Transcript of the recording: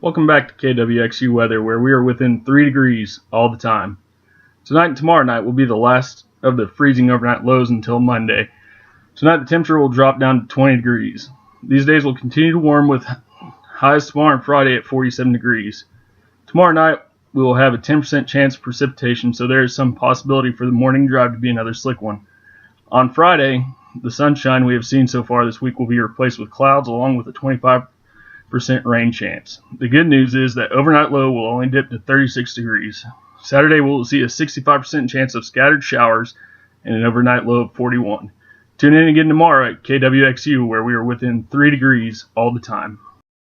Welcome back to KWXU Weather, where we are within 3 degrees all the time. Tonight and tomorrow night will be the last of the freezing overnight lows until Monday. Tonight the temperature will drop down to 20 degrees. These days will continue to warm with highs tomorrow and Friday at 47 degrees. Tomorrow night we will have a 10% chance of precipitation, so there is some possibility for the morning drive to be another slick one. On Friday, the sunshine we have seen so far this week will be replaced with clouds along with a 25% rain chance. The good news is that overnight low will only dip to 36 degrees. Saturday we'll see a 65% chance of scattered showers and an overnight low of 41. Tune in again tomorrow at KWXU, where we are within 3 degrees all the time.